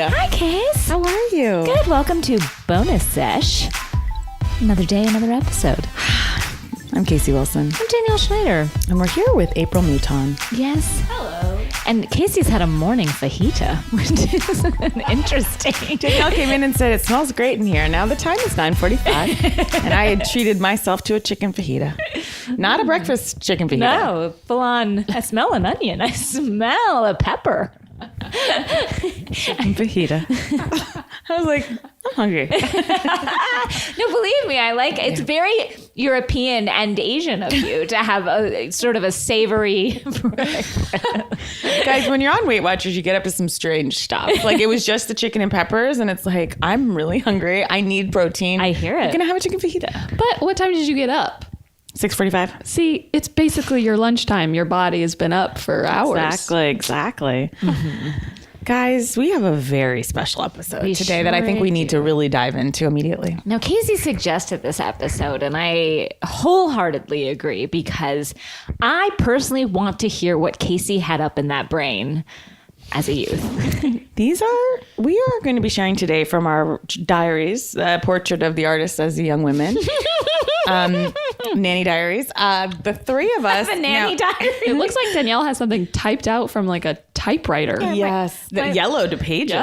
Hi, Case. How are you? Good. Welcome to Bonus Sesh. Another day, another episode. I'm Casey Wilson. I'm Danielle Schneider. And we're here with April Mouton. Yes. Hello. And Casey's had a morning fajita, which is interesting. Danielle came in and said, it smells great in here. Now the time is 9:45. And I had treated myself to a chicken fajita. Not a breakfast chicken fajita. No, full on. I smell an onion. I smell a pepper. Chicken fajita. I was like, I'm hungry. No, believe me, I like it's very European and Asian of you to have a sort of a savory breakfast. Guys, when you're on Weight Watchers, you get up to some strange stuff. Like, it was just the chicken and peppers, and it's like, I'm really hungry. I need protein. I hear it. I'm going to have a chicken fajita. But what time did you get up? 6:45. See, it's basically your lunchtime. Your body has been up for hours. Exactly. Mm-hmm. Guys, we have a very special episode today that I think sure we need to really dive into immediately. Now, Casey suggested this episode, and I wholeheartly agree because I personally want to hear what Casey had up in that brain as a youth. We are going to be sharing today from our diaries, a portrait of the artist as a young woman. Nanny diaries. The three of us. The nanny diary. It looks like Danielle has something typed out from like a typebwriter. Yes, the yellowed pages.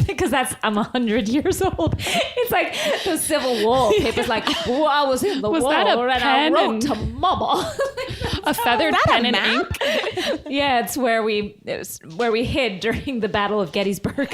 Because I'm 100 years old. It's like the Civil War. Paper's like, oh, I was in the war that a and I pen wrote and- to mama. A feathered pen and ink. Yeah, it's where we hid during the Battle of Gettysburg.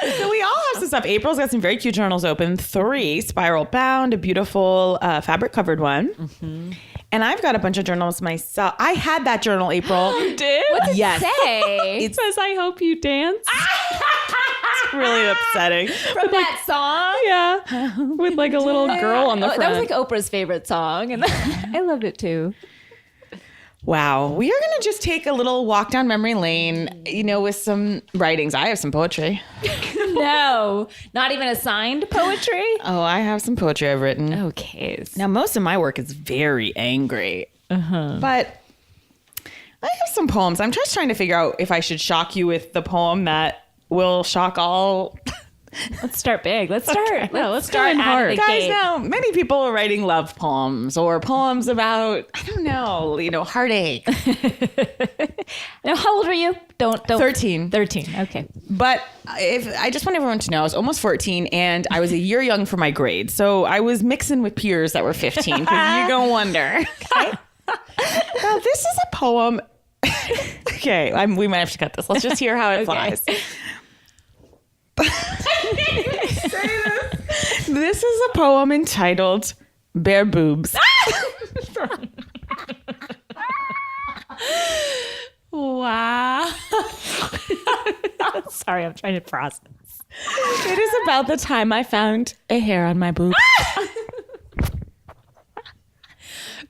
So we all have some stuff. April's got some very cute journals open. 3 spiral bound, a beautiful fabric covered one. Mm-hmm. And I've got a bunch of journals myself. I had that journal, April. You did? What's it Yes. say? It says, I hope you dance. It's really upsetting. From that song? Yeah. With like a little girl on the front. That was like Oprah's favorite song. And I loved it too. Wow. We are going to just take a little walk down memory lane, with some writings. I have some poetry. No, not even a signed poetry. Oh, I have some poetry I've written. Okay. Now, most of my work is very angry, but I have some poems. I'm just trying to figure out if I should shock you with the poem that will shock all. Let's start big. Let's start. Okay. Let's start in out hard. of the Guys, gate. now, many people are writing love poems or poems about, I don't know, heartache. Now, how old were you? Don't. 13. 13. Okay. But I just want everyone to know, I was almost 14 and I was a year young for my grade. So I was mixing with peers that were 15 because you're going to wonder. Okay. Now, this is a poem. Okay, we might have to cut this. Let's just hear how it flies. This is a poem entitled Bare Boobs. Wow. Sorry, I'm trying to process. It is about the time I found a hair on my boob.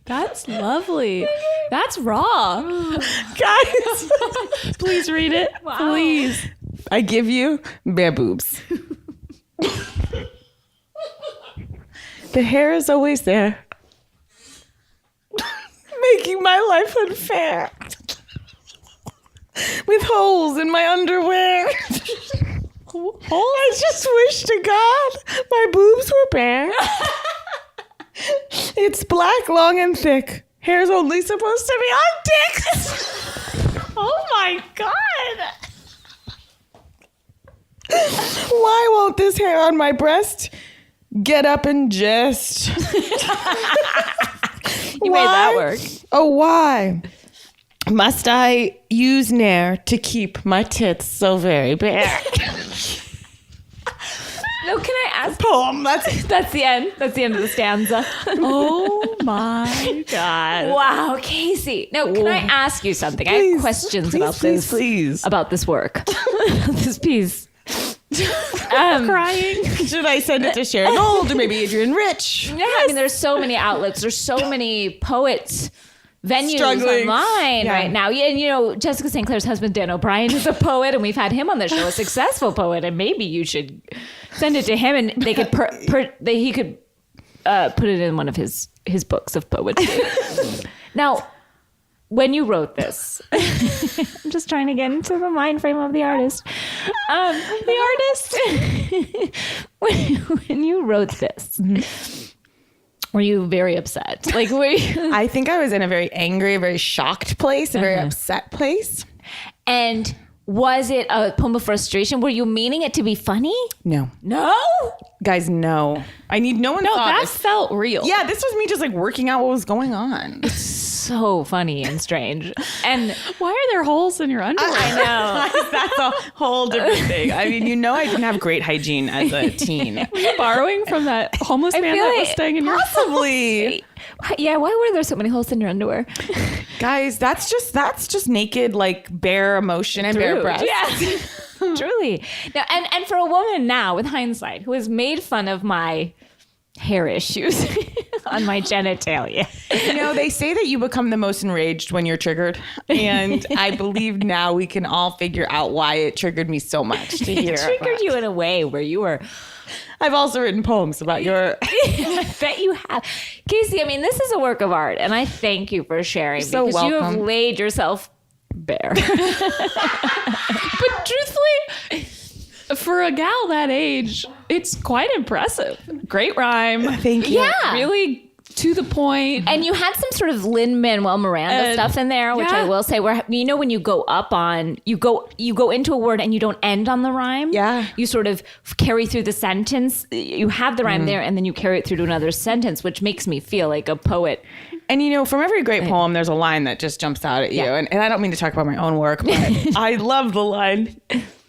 That's lovely. That's raw. Guys, Please read it. Wow. Please. I give you bare boobs. The hair is always there, making my life unfair. With holes in my underwear. I just wish to God my boobs were bare. It's black, long, and thick. Hair's only supposed to be on dicks. Oh my God. Why won't this hair on my breast get up and just? You made that work. Oh, why must I use Nair to keep my tits so very bare? No, can I ask? Poem. That's the end. That's the end of the stanza. Oh my God. Wow, Casey. No, can I ask you something? I have questions about this. Please. About this work. This piece. Crying. Should I send it to Sharon Old or maybe Adrian Rich? Yeah, I mean, there's so many outlets. There's so many poets, venues Struggling. online Yeah. right now. Yeah, and Jessica St. Clair's husband, Dan O'Brien, is a poet, and we've had him on the show, a successful poet, and maybe you should send it to him, and they could he could put it in one of his books of poetry. Now, when you wrote this, I'm just trying to get into the mind frame of the artist. When you wrote this, were you very upset? Like, were you? I think I was in a very angry, very shocked place, a very upset place. And was it a poem of frustration? Were you meaning it to be funny? No. No? Guys, no. I need no one No, thought that this. felt real. Yeah, this was me just like working out what was going on. So funny and strange. And Why are there holes in your underwear? I know. That's a whole different thing. I mean, I didn't have great hygiene as a teen. Were you borrowing from that homeless man feel that like was staying in your Possibly. Yeah, why were there so many holes in your underwear? Guys, that's just naked, like bare emotion and bare Rude. breasts. Yeah. Truly. Now, and for a woman now, with hindsight, who has made fun of my hair issues on my genitalia. They say that you become the most enraged when you're triggered. And I believe now we can all figure out why it triggered me so much to hear. It triggered you in a way where you were... I've also written poems about your... I bet you have. Casey, I mean, this is a work of art, and I thank you for sharing So because you have welcome. laid yourself bare. But truthfully, for a gal that age, it's quite impressive. Great rhyme. Thank you. Yeah. Really to the point. And you had some sort of Lin-Manuel Miranda stuff in there, which I yeah. will say, where when you go up on, you go into a word and you don't end on the rhyme. Yeah. You sort of carry through the sentence. You have the rhyme there, and then you carry it through to another sentence, which makes me feel like a poet. And from every great poem, there's a line that just jumps out at you. Yeah. And I don't mean to talk about my own work, but I love the line,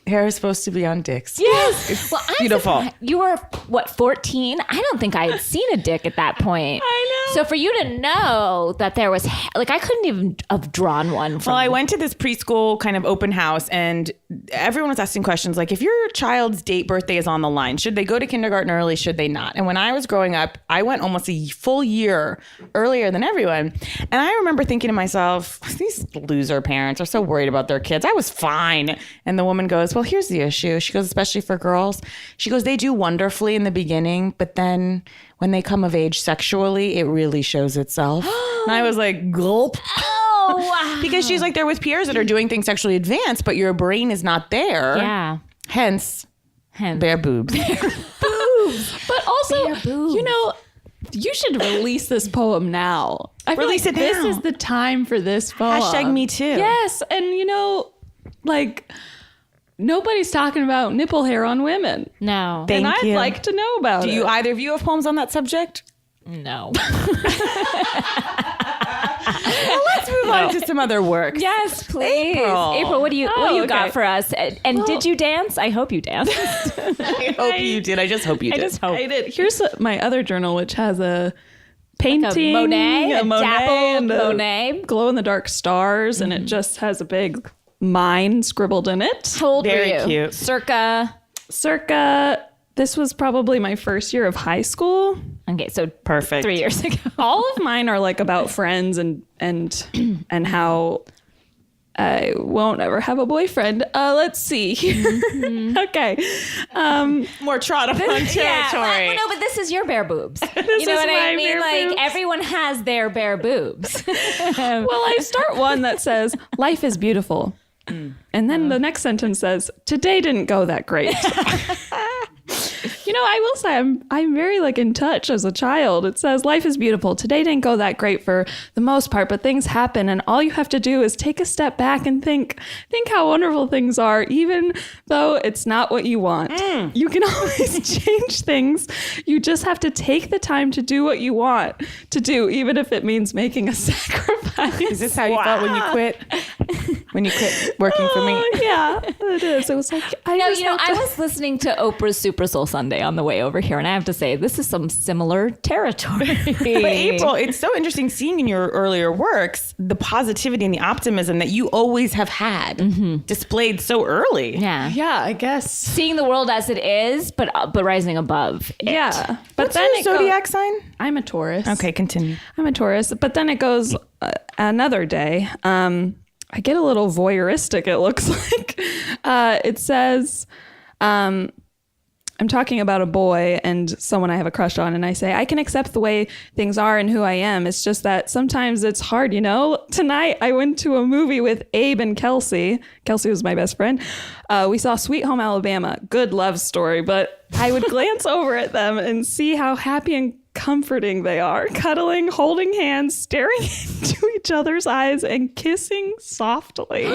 hair is supposed to be on dicks. Yes. It's Well, I'm beautiful. surprised. You were, 14? I don't think I had seen a dick at that point. I know. So for you to know that there was, I couldn't even have drawn one from. Well, I went to this preschool kind of open house and everyone was asking questions like, if your child's birthday is on the line, should they go to kindergarten early? Should they not? And when I was growing up, I went almost a full year earlier than everyone. And I remember thinking to myself, these loser parents are so worried about their kids. I was fine. And the woman goes, well, here's the issue. She goes, especially for girls. She goes, they do wonderfully in the beginning, but then when they come of age sexually, it really shows itself. And I was like, gulp. Oh, wow. Because she's like, they're with peers that are doing things sexually advanced, but your brain is not there. Yeah. Hence, bare boobs. Boobs. But also, Bare boobs. you should release this poem now. I feel Release like it this now. is the time for this poem. Hashtag me too. Yes. And nobody's talking about nipple hair on women. No. Thank and I'd you. like to know about Do it. you either of you have poems on that subject? No. Let's move on to some other work. Yes, please. April. What do you Oh, got okay. for us? And did you dance? I hope you danced. I hope you did. I just hope you did. just hope. I did. Here's my other journal, which has a painting, Monet, a dappled and a Monet. glow in the dark stars, and it just has a big mine scribbled in it. How old Very were you? cute. Circa. This was probably my first year of high school. Okay, so Perfect. 3 years ago. All of mine are like about friends and how I won't ever have a boyfriend. Let's see. Okay. More trot upon territory. Yeah, no, but this is your bare boobs. You know is what I my mean? bare Like boobs. everyone has their bare boobs. Well, I start one that says, life is beautiful. And then the next sentence says, today didn't go that great. I will say I'm very in touch as a child. It says life is beautiful. Today didn't go that great for the most part, but things happen, and all you have to do is take a step back and think how wonderful things are, even though it's not what you want. You can always change things. You just have to take the time to do what you want to do, even if it means making a sacrifice. Is this how you felt when you quit? When you quit working for me? Yeah, it is. It was like I was listening to Oprah's Super Soul Sunday on the way over here, and I have to say, this is some similar territory. But April, it's so interesting seeing in your earlier works the positivity and the optimism that you always have had displayed so early. Yeah. Yeah, I guess. Seeing the world as it is, but rising above it. Yeah, but What's then your zodiac sign? I'm a Taurus. Okay, continue. I'm a Taurus, but then it goes another day. I get a little voyeuristic. It looks like it says, I'm talking about a boy and someone I have a crush on, and I say, I can accept the way things are and who I am. It's just that sometimes it's hard, you know? Tonight, I went to a movie with Abe and Kelsey. Kelsey was my best friend. We saw Sweet Home Alabama. Good love story, but I would glance over at them and see how happy and comforting they are, cuddling, holding hands, staring into each other's eyes, and kissing softly. And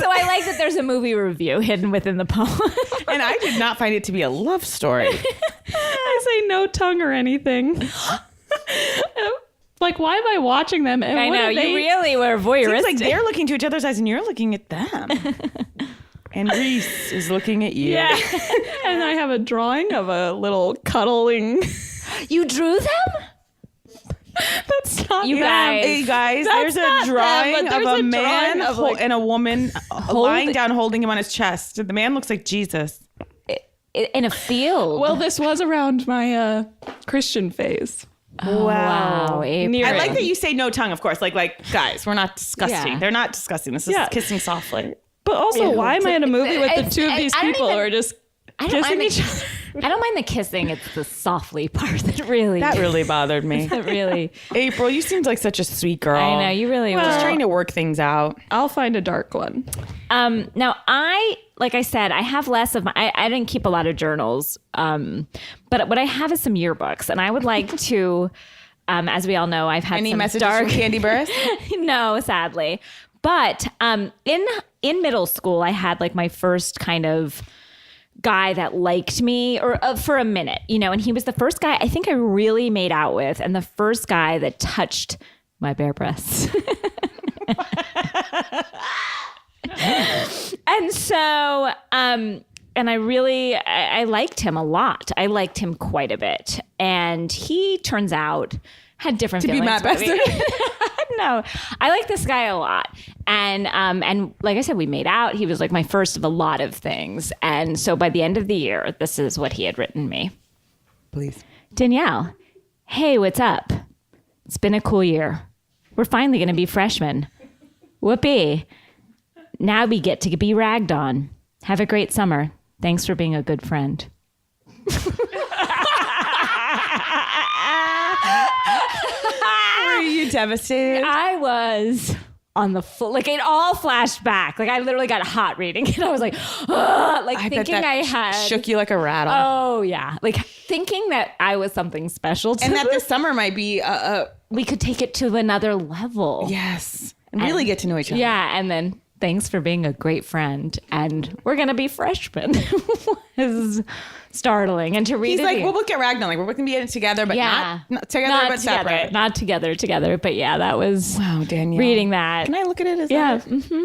I like that there's a movie review hidden within the poem. And I did not find it to be a love story. I say no tongue or anything. Like, why am I watching them? And I what know, are they- you really were voyeuristic. It's like they're looking to each other's eyes and you're looking at them. And Reese is looking at you. Yeah. And I have a drawing of a little cuddling. You drew them? That's not You them. guys. Hey guys, That's there's not a them, drawing but of there's a a man drawing of, like, and a woman lying down holding him on his chest. The man looks like Jesus. In a field. Well, this was around my Christian phase. Wow, April. I like that you say no tongue, of course. Like guys, we're not disgusting. Yeah. They're not disgusting. This is Yeah. kissing softly. But also, why am I in a movie with the It's- two of these I don't people even- who are just I don't kissing mind each other? I don't mind the kissing. It's the softly part that really, That really bothered me. that really. April, you seemed like such a sweet girl. I know you really Just were. trying to work things out. I'll find a dark one. Now like I said, I have less of my. I didn't keep a lot of journals, but what I have is some yearbooks, and I would like to. As we all know, I've had Any some messages dark. from Candy Burris? No, sadly. But in middle school, I had like my first kind of guy that liked me, or for a minute, you know, and he was the first guy I think I really made out with, and the first guy that touched my bare breasts. And so, and I liked him a lot. I liked him quite a bit. And he turns out had different To be feelings. my for me. No, I like this guy a lot. And like I said, we made out. He was like my first of a lot of things. And so by the end of the year, this is what he had written me. Please. Danielle, hey, what's up? It's been a cool year. We're finally going to be freshmen. Whoopee. Now we get to be ragged on. Have a great summer. Thanks for being a good friend. Were you devastated? I was on the floor. Like, it all flashed back. Like, I literally got hot reading it. I was like, ugh, like thinking I had. shook you like a rattle. Oh, yeah. Like, thinking that I was something special to And that them. this summer might be We could take it to another level. yes. And really get to know each other. Yeah, and then thanks for being a great friend, and we're gonna be freshmen. Is startling, and to read He's it like, again- we'll book at Ragnar. Like, we're going to be in it together, but not together, but separate. not together. But yeah, that was Wow, Danielle. reading that. Can I look at it? Yeah,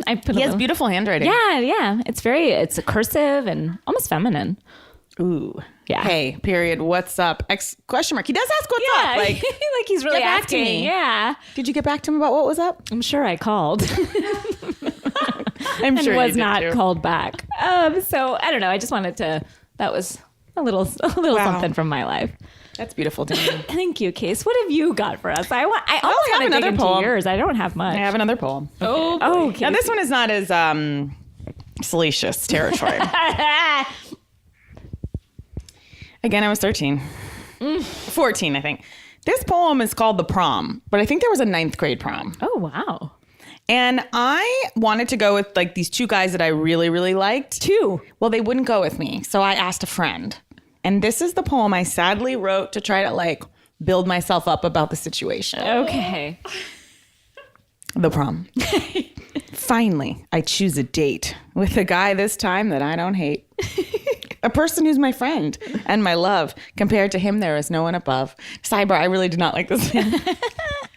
I put. He a has little, beautiful handwriting. yeah. It's a cursive and almost feminine. Ooh. Yeah. Hey, period. What's up? Question mark. He does ask what's Yeah, up. Like, like he's really get back to asking. me. Yeah, did you get back to him about what was up? I'm sure I called. I'm and sure was you did not too. called back. So I don't know. I just wanted to. That was a little Wow. something from my life. That's beautiful, Danielle. Thank you, Case. What have you got for us? I almost have want to dig another into poem. yours. I don't have much. I have another poem. Oh, Now, this one is not as salacious territory. Again, I was 13. 14, I think. This poem is called The Prom, but I think there was a 9th grade prom. Oh, wow. And I wanted to go with like these two guys that I really, really liked. Two. Well, they wouldn't go with me. So I asked a friend. And this is the poem I sadly wrote to try to like build myself up about the situation. Okay. The prom. Finally, I choose a date with a guy this time that I don't hate. A person who's my friend and my love. Compared to him, there is no one above. Sidebar, I really do not like this man.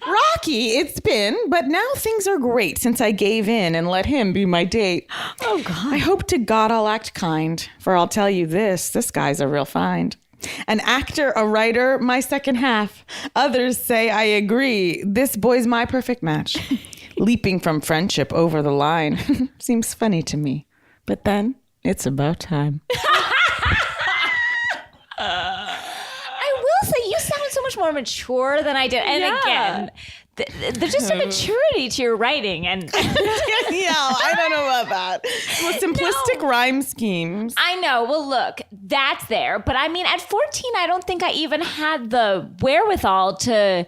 Rocky, it's been, but now things are great since I gave in and let him be my date. Oh, God. I hope to God I'll act kind, for I'll tell you this guy's a real find. An actor, a writer, my second half. Others say I agree. This boy's my perfect match. Leaping from friendship over the line seems funny to me. But then it's about time. I will say you sound so much more mature than I did. And Yeah. again, there's just a maturity to your writing, and Yeah, I don't know about that. Well, simplistic rhyme schemes. I know. Well, look, that's there, but I mean, at 14, I don't think I even had the wherewithal to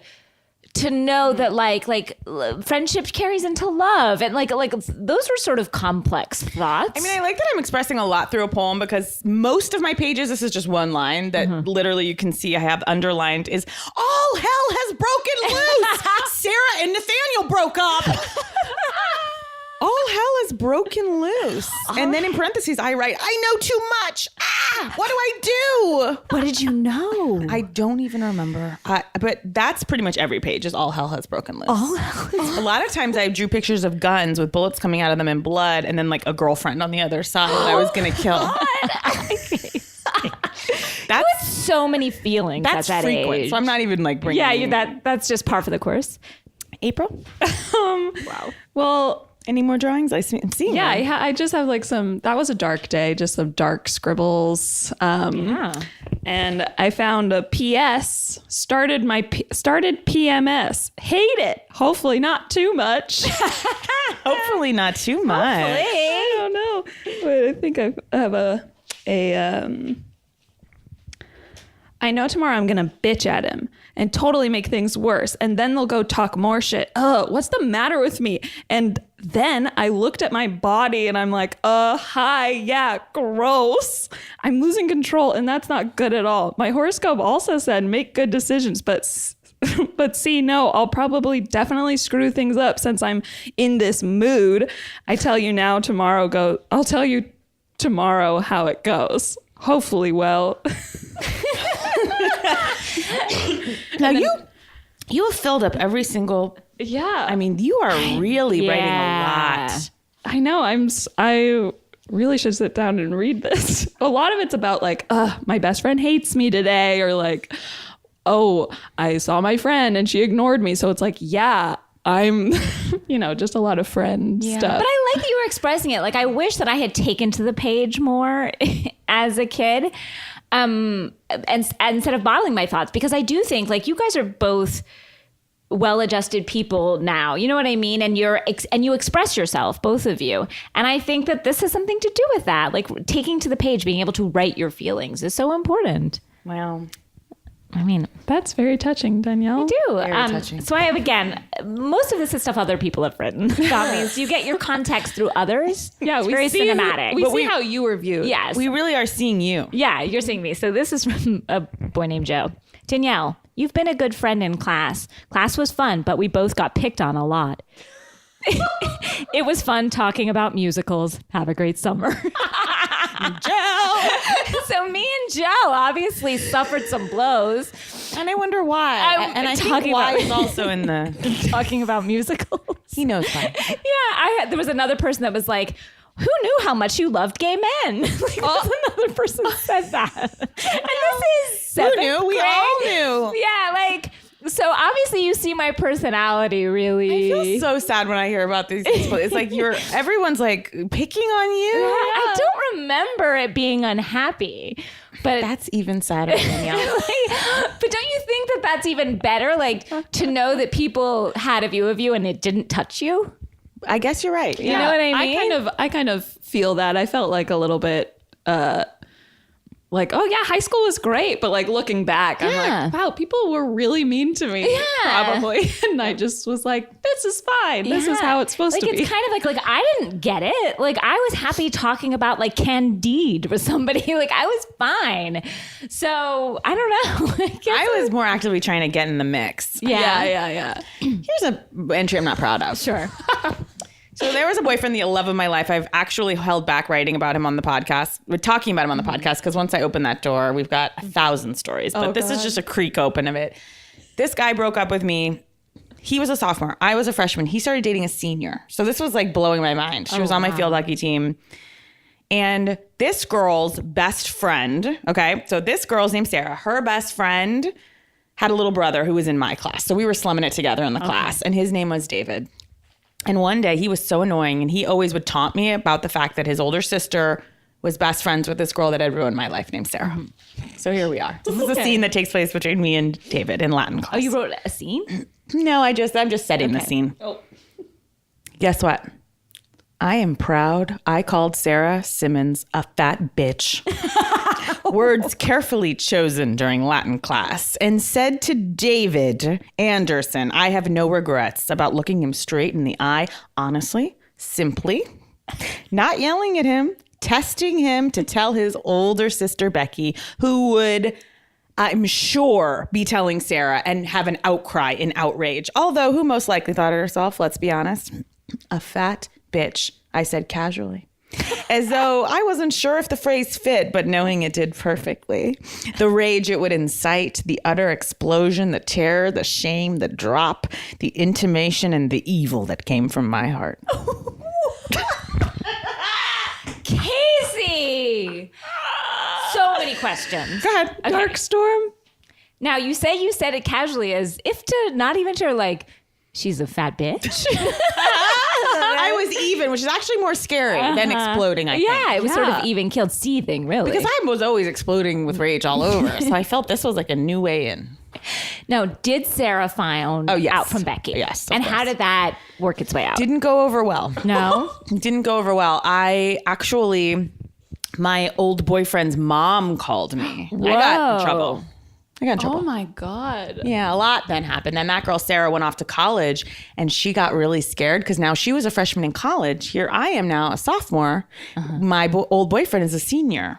know that like friendship carries into love, and like those were sort of complex thoughts. I mean, I like that I'm expressing a lot through a poem, because most of my pages, this is just one line that literally you can see I have underlined, is all hell has broken loose. Sarah and Nathaniel broke up. All hell is broken loose. And then in parentheses, I write, I know too much. What do I do? What did you know? I don't even remember. But that's pretty much every page is all hell has broken loose. All hell A lot of times I drew pictures of guns with bullets coming out of them and blood, and then like a girlfriend on the other side that I was going to kill. That's so many feelings That's at that frequent. age. So I'm not even like bringing. Yeah, that's just par for the course. April. Wow. Well, Any more drawings? I'm seeing. yeah, them. I just have like that was a dark day, just some dark scribbles. And I found a PS, started PMS. Hate it. Hopefully not too much. Hopefully not too much. I don't know. Wait, I think I have I know tomorrow I'm going to bitch at him and totally make things worse. And then they'll go talk more shit. What's the matter with me? And then I looked at my body and I'm like, hi, yeah, gross. I'm losing control, and that's not good at all. My horoscope also said make good decisions, but see, no, I'll probably definitely screw things up since I'm in this mood. I'll tell you tomorrow how it goes. Hopefully well. Now you have filled up every single. Yeah. I mean, you are really writing a lot. I know. I really should sit down and read this. A lot of it's about like, my best friend hates me today, or like, oh, I saw my friend and she ignored me. So it's like, yeah, I'm, just a lot of friend stuff. But I like that you were expressing it. Like, I wish that I had taken to the page more as a kid, and instead of bottling my thoughts, because I do think like you guys are both well-adjusted people now, you know what I mean? And you express yourself, both of you. And I think that this has something to do with that. Like taking to the page, being able to write your feelings is so important. Wow. I mean, That's very touching, Danielle. I do. Very touching. So I have, again, most of this is stuff other people have written. That means you get your context through others. Yeah, it's we very see, cinematic. We see how you were viewed. Yes. We really are seeing you. Yeah, you're seeing me. So this is from a boy named Joe. Danielle, you've been a good friend in class. Class was fun, but we both got picked on a lot. It was fun talking about musicals. Have a great summer. Joe. So me and Joe obviously suffered some blows. And I wonder why. I think talking why about- is also in the. Talking about musicals. He knows why. Yeah, there was another person that was like, who knew how much you loved gay men? Like, another person said that. And this is seventh knew? We grade. all knew. Yeah, like, so obviously you see my personality really. I feel so sad when I hear about these people. It's like everyone's like picking on you. I don't remember it being unhappy, but That's even sadder, Danielle. but don't you think that that's even better? Like to know that people had a view of you and it didn't touch you? I guess you're right. You know what I mean? I kind of feel that. I felt like a little bit like, oh yeah, high school was great, but like looking back, I'm like, wow, people were really mean to me, probably. And I just was like, this is fine. This is how it's supposed to be. It's kind of like I didn't get it. Like I was happy talking about like Candide with somebody. Like I was fine. So I don't know. I was more actively trying to get in the mix. Yeah. Here's an entry I'm not proud of. Sure. So there was a boyfriend the love of my life. I've actually held back writing about him on the podcast. We're talking about him on the podcast because once I open that door, we've got 1,000 stories. But this is just a creak open of it. This guy broke up with me. He was a sophomore. I was a freshman. He started dating a senior. So this was like blowing my mind. She was on my field hockey team. And this girl's best friend, okay, so this girl's named Sarah. Her best friend had a little brother who was in my class. So we were slumming it together in the class. And his name was David. And one day he was so annoying and he always would taunt me about the fact that his older sister was best friends with this girl that had ruined my life named Sarah. So here we are. This is a scene that takes place between me and David in Latin class. Oh, you wrote a scene? No, I'm just setting the scene. Oh. Guess what? I am proud I called Sarah Simmons a fat bitch. Words carefully chosen during Latin class, and said to David Anderson, I have no regrets about looking him straight in the eye, honestly, simply, not yelling at him, testing him to tell his older sister Becky, who would, I'm sure, be telling Sarah and have an outcry in outrage. Although who most likely thought of herself, let's be honest, a fat bitch, I said casually. As though I wasn't sure if the phrase fit, but knowing it did perfectly. The rage it would incite, the utter explosion, the terror, the shame, the drop, the intimation, and the evil that came from my heart. Casey! So many questions. Go ahead. Okay. Dark storm. Now, you said it casually as if to not even sure, like, she's a fat bitch. I was even, which is actually more scary than exploding, I think. Yeah, it was sort of even killed seething, really. Because I was always exploding with rage all over. So I felt this was like a new way in. Now, did Sarah find out from Becky? Yes. And how did that work its way out? Didn't go over well. No? Didn't go over well. My old boyfriend's mom called me. I got in trouble. Oh my God. Yeah, a lot then happened. Then that girl, Sarah, went off to college and she got really scared because now she was a freshman in college. Here I am now, a sophomore. My old boyfriend is a senior.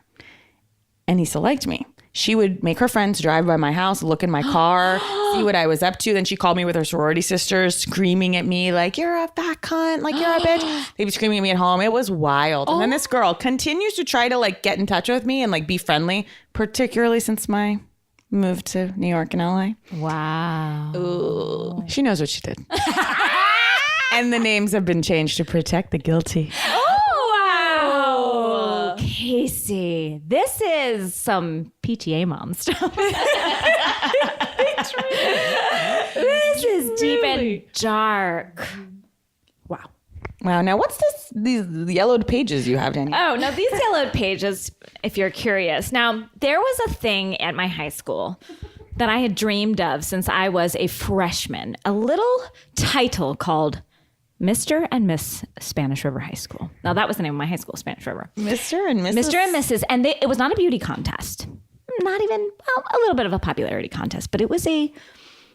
And he still liked me. She would make her friends drive by my house, look in my car, see what I was up to. Then she called me with her sorority sisters, screaming at me like, you're a fat cunt, like you're a bitch. They'd be screaming at me at home. It was wild. And then this girl continues to try to like get in touch with me and like be friendly, particularly since my moved to New York and LA. Wow. Ooh. She knows what she did. And the names have been changed to protect the guilty. Oh, wow. Casey, this is some PTA mom stuff. This is deep and dark. Wow. Wow. Now, what's these yellowed pages you have, Danielle? Oh, now these yellowed pages, if you're curious. Now, there was a thing at my high school that I had dreamed of since I was a freshman, a little title called Mr. and Miss Spanish River High School. Now, that was the name of my high school, Spanish River. Mr. and Mrs. Mr. and Mrs. And it was not a beauty contest. Not even, well, a little bit of a popularity contest, but it was a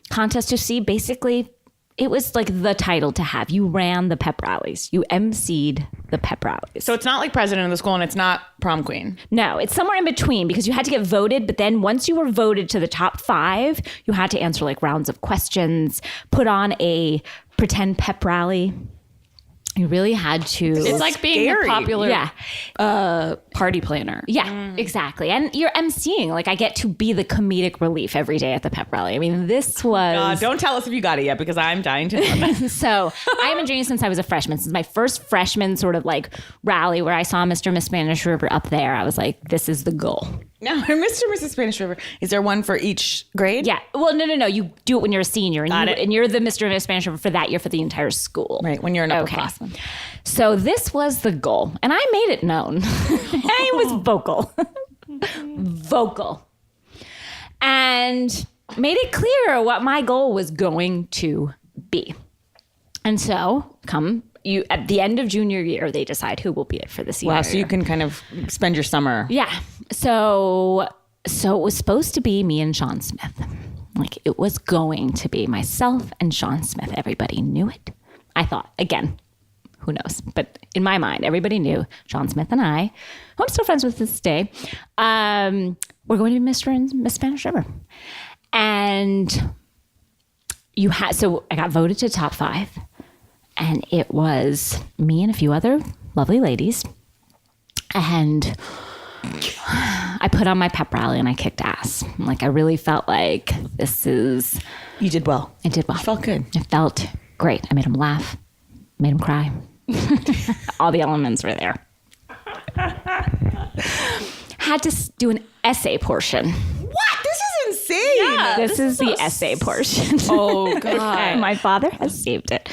contest to see basically. It was like the title to have. You ran the pep rallies. You emceed the pep rallies. So it's not like president of the school and it's not prom queen. No, it's somewhere in between because you had to get voted. But then once you were voted to the top 5, you had to answer like rounds of questions, put on a pretend pep rally. You really had to. It's like being scary. a popular Yeah. party planner. Yeah, exactly. And you're emceeing. Like I get to be the comedic relief every day at the pep rally. I mean, this was. Don't tell us if you got it yet because I'm dying to know that. So I have been dreaming since I was a freshman. Since my first freshman sort of like rally where I saw Mr. and Miss Spanish River up there, I was like, this is the goal. Now, Mr. and Mrs. Spanish River, is there one for each grade? Yeah. Well, no. You do it when you're a senior. And, Got it. And you're the Mr. and Miss Spanish River for that year for the entire school. Right, when you're an upperclassman. So this was the goal. And I made it known. I was vocal. Vocal. And made it clear what my goal was going to be. And so at the end of junior year, they decide who will be it for the senior Wow, so you can kind of spend your summer. Yeah. So it was supposed to be me and Sean Smith. Like it was going to be myself and Sean Smith. Everybody knew it. I thought, again, who knows? But in my mind, everybody knew Sean Smith and I, who I'm still friends with this day, we're going to be Mr. and Miss Spanish River. And so I got voted to top 5. And it was me and a few other lovely ladies. And I put on my pep rally and I kicked ass. Like I really felt like You did well. I did well. It felt good. It felt great. I made them laugh, made them cry. All the elements were there. Had to do an essay portion. What? This is insane. Yeah. This is the essay portion. Oh, God. My father has saved it.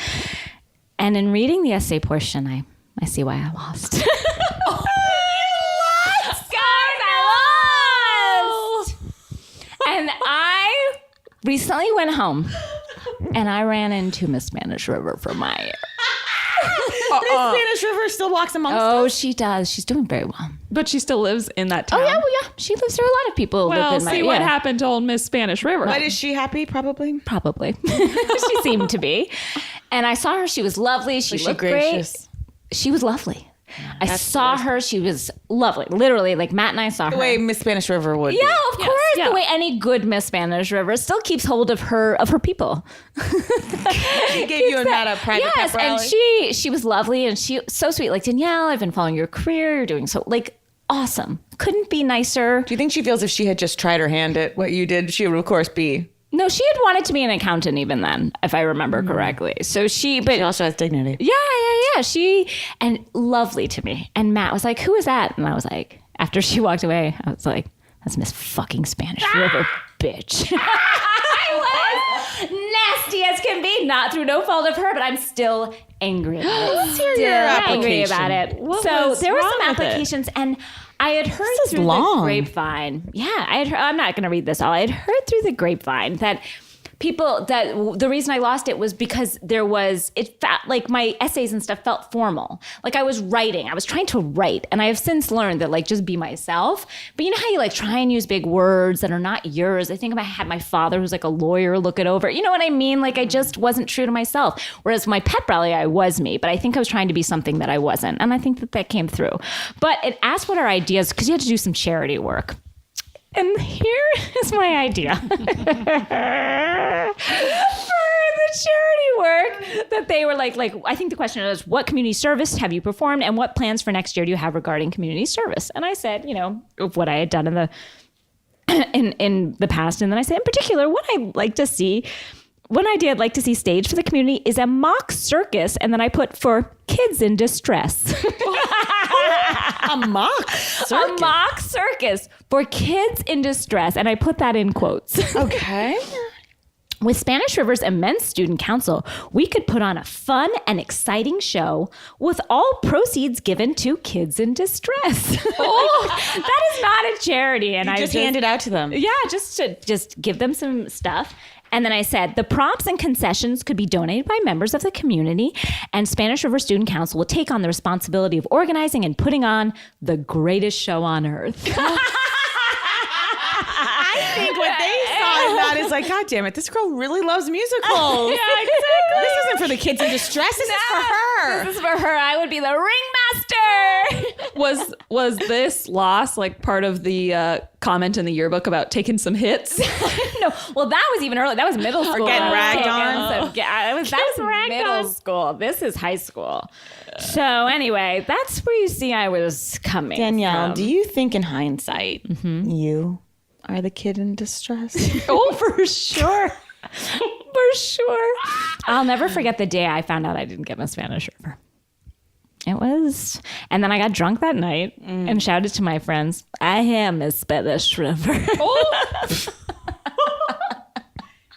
And in reading the essay portion, I see why I lost. recently went home and I ran into Miss Spanish River for my ear. Miss Spanish River still walks amongst us. Oh, she does. She's doing very well. But she still lives in that town. Oh, yeah, well, yeah. She lives there. A lot of people Well, live in my see what happened to old Miss Spanish River. But is she happy? Probably. Probably. She seemed to be. And I saw her. She was lovely. She looked great. She was lovely. I saw her. She was lovely. Literally, like Matt and I saw her. The way Miss Spanish River would. Yeah, of course. yeah. The way any good Miss Spanish River still keeps hold of her people. She gave you and Matt a private pep rally. And she was lovely and she so sweet. Like, Danielle, I've been following your career. You're doing so like awesome. Couldn't be nicer. Do you think she feels if she had just tried her hand at what you did, she would of course be? No, she had wanted to be an accountant even then, if I remember correctly. So She also has dignity. Yeah. She, and lovely to me. And Matt was like, who is that? And I was like, after she walked away, I was like, that's Miss fucking Spanish River, bitch. I was nasty as can be, not through no fault of her, but I'm still angry about it. Let's hear your Angry application. about it. What So was there were wrong some with it? applications and I had heard This is through long. the grapevine. Yeah, I'm not going to read this all. I had heard through the grapevine that the reason I lost it was because it felt like my essays and stuff felt formal. Like I was trying to write. And I have since learned that like, just be myself. But you know how you like try and use big words that are not yours? I think I had my father who's like a lawyer look it over. You know what I mean? Like I just wasn't true to myself. Whereas my pep rally, I was me, but I think I was trying to be something that I wasn't. And I think that came through. But it asked what our ideas, because you had to do some charity work. And here is my idea for the charity work that they were like, I think the question was, what community service have you performed and what plans for next year do you have regarding community service? And I said, what I had done in the past. And then I said, in particular, one idea I'd like to see staged for the community is a mock circus. And then I put for kids in distress. A mock circus. A mock circus for kids in distress. And I put that in quotes. Okay. With Spanish River's immense student council, we could put on a fun and exciting show with all proceeds given to kids in distress. That is not a charity. And I just hand it out to them. Yeah, just give them some stuff. And then I said, the prompts and concessions could be donated by members of the community, and Spanish River Student Council will take on the responsibility of organizing and putting on the greatest show on earth. I think what they saw in that is like, God damn it, this girl really loves musicals. Yeah, exactly. This isn't for the kids in distress. This is for her. This is for her. I would be the ringmaster. Was this loss like part of the comment in the yearbook about taking some hits? No, well, that was even early. That was middle school. Or getting ragged on. That was middle school. This is high school. So anyway, that's where you see I was coming Danielle, from. do you think in hindsight you are the kid in distress? Oh, for sure. For sure. I'll never forget the day I found out I didn't get my Spanish River. It was, and then I got drunk that night and shouted to my friends, I am Miss Spanish River. Oh.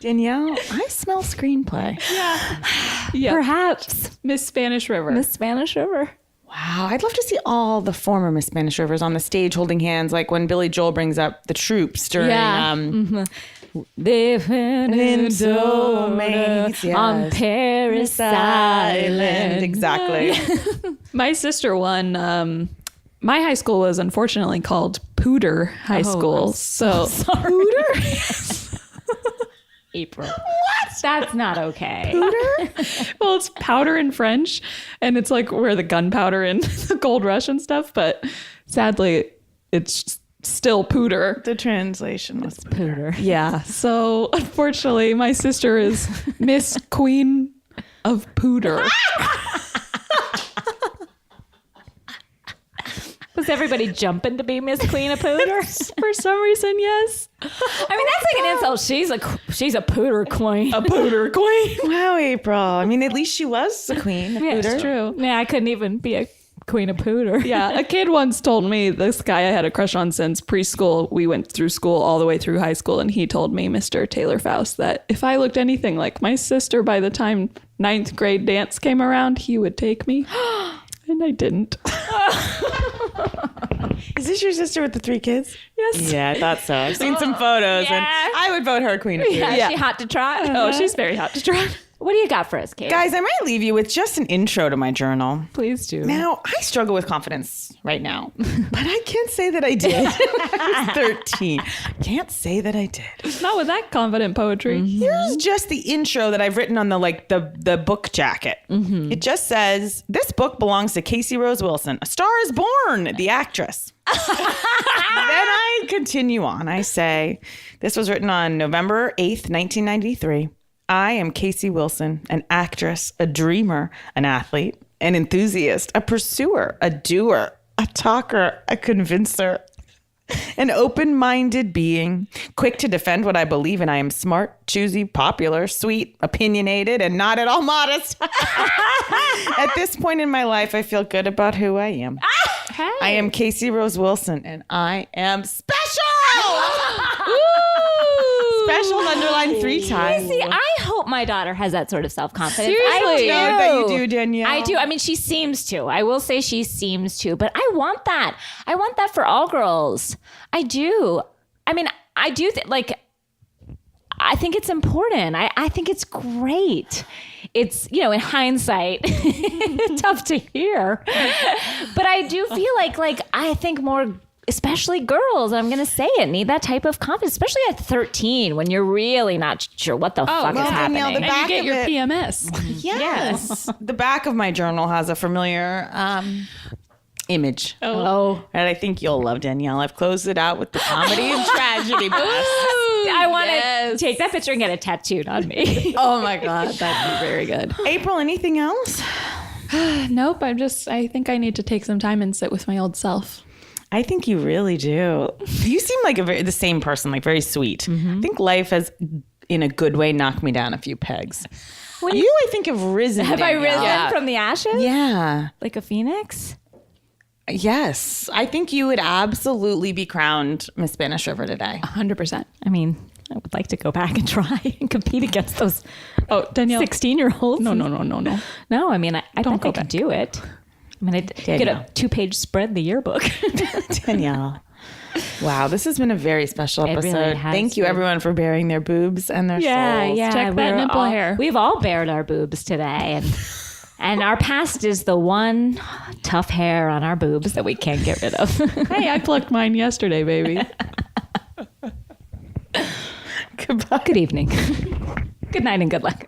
Danielle, I smell screenplay. Yeah. Perhaps. Miss Spanish River. Miss Spanish River. Wow, I'd love to see all the former Miss Spanish Rivers on the stage holding hands, like when Billy Joel brings up the troops during Living domains, on Paris Island. Exactly. My sister won. My high school was unfortunately called Pooter High School. So Pooter? April. What? That's not okay. Pooter? Well, it's powder in French, and it's like where the gunpowder in the Gold Rush and stuff. But sadly, it's still Pooter. The translation was Pooter. Yeah. So unfortunately, my sister is Miss Queen of Pooter. Was everybody jumping to be Miss Queen of Pooter? For some reason, yes. I mean, that's like an insult. She's a Pooter queen. A Pooter queen. Wow, April. I mean, at least she was a queen. Yeah, it's true. Yeah, I couldn't even be a queen of Pooter. Yeah, a kid once told me, this guy I had a crush on since preschool, we went through school all the way through high school, and he told me, Mr. Taylor Faust, that if I looked anything like my sister by the time 9th grade dance came around, he would take me. And I didn't. Is this your sister with the 3 kids? Yes. Yeah, I thought so. I've seen some photos, and Yeah. I would vote her queen of Peers. Is she hot to trot? Oh, she's very hot to try. What do you got for us, Kate? Guys, I might leave you with just an intro to my journal. Please do. Now, I struggle with confidence right now, but I can't say that I did. I was 13. I can't say that I did. Not with that confident poetry. Here's just the intro that I've written on the book jacket. It just says, "This book belongs to Casey Rose Wilson. A Star is Born," the actress. Then I continue on. I say, "This was written on November 8th, 1993. I am Casey Wilson, an actress, a dreamer, an athlete, an enthusiast, a pursuer, a doer, a talker, a convincer, an open-minded being, quick to defend what I believe in. I am smart, choosy, popular, sweet, opinionated, and not at all modest. At this point in my life, I feel good about who I am. Hey. I am Casey Rose Wilson, and I am special." Special underlined 3 times. See, I hope my daughter has that sort of self-confidence. Seriously. I do. That you do, Danielle. I do. I mean, she seems to. I will say she seems to, but I want that. I want that for all girls. I do. I mean, I do I think it's important. I think it's great. It's, in hindsight, tough to hear. But I do feel like I think more, especially girls, I'm going to say it, need that type of confidence, especially at 13 when you're really not sure what the fuck well, is Danielle, happening. the And back you get of your it- PMS. Yes. The back of my journal has a familiar image. Oh. And I think you'll love, Danielle. I've closed it out with the comedy and tragedy book. I want to take that picture and get it tattooed on me. Oh my God, that'd be very good. April, anything else? Nope, I think I need to take some time and sit with my old self. I think you really do. You seem like the same person, like very sweet. I think life has, in a good way, knocked me down a few pegs. You, I think, have risen. Have I Danielle. risen from the ashes? Yeah. Like a phoenix? Yes. I think you would absolutely be crowned Miss Spanish River today. 100%. I mean, I would like to go back and try and compete against those Oh, Danielle. 16-year-olds. No. No, I mean, I think I could do it. I mean, I'd get Danielle. a 2-page spread in the yearbook. Danielle. Wow, this has been a very special It really episode. has Thank you, been. everyone, for bearing their boobs and their souls. Check that nipple hair. We've all bared our boobs today, and our past is the one tough hair on our boobs that we can't get rid of. Hey, I plucked mine yesterday, baby. Goodbye. Good evening. Good night and good luck.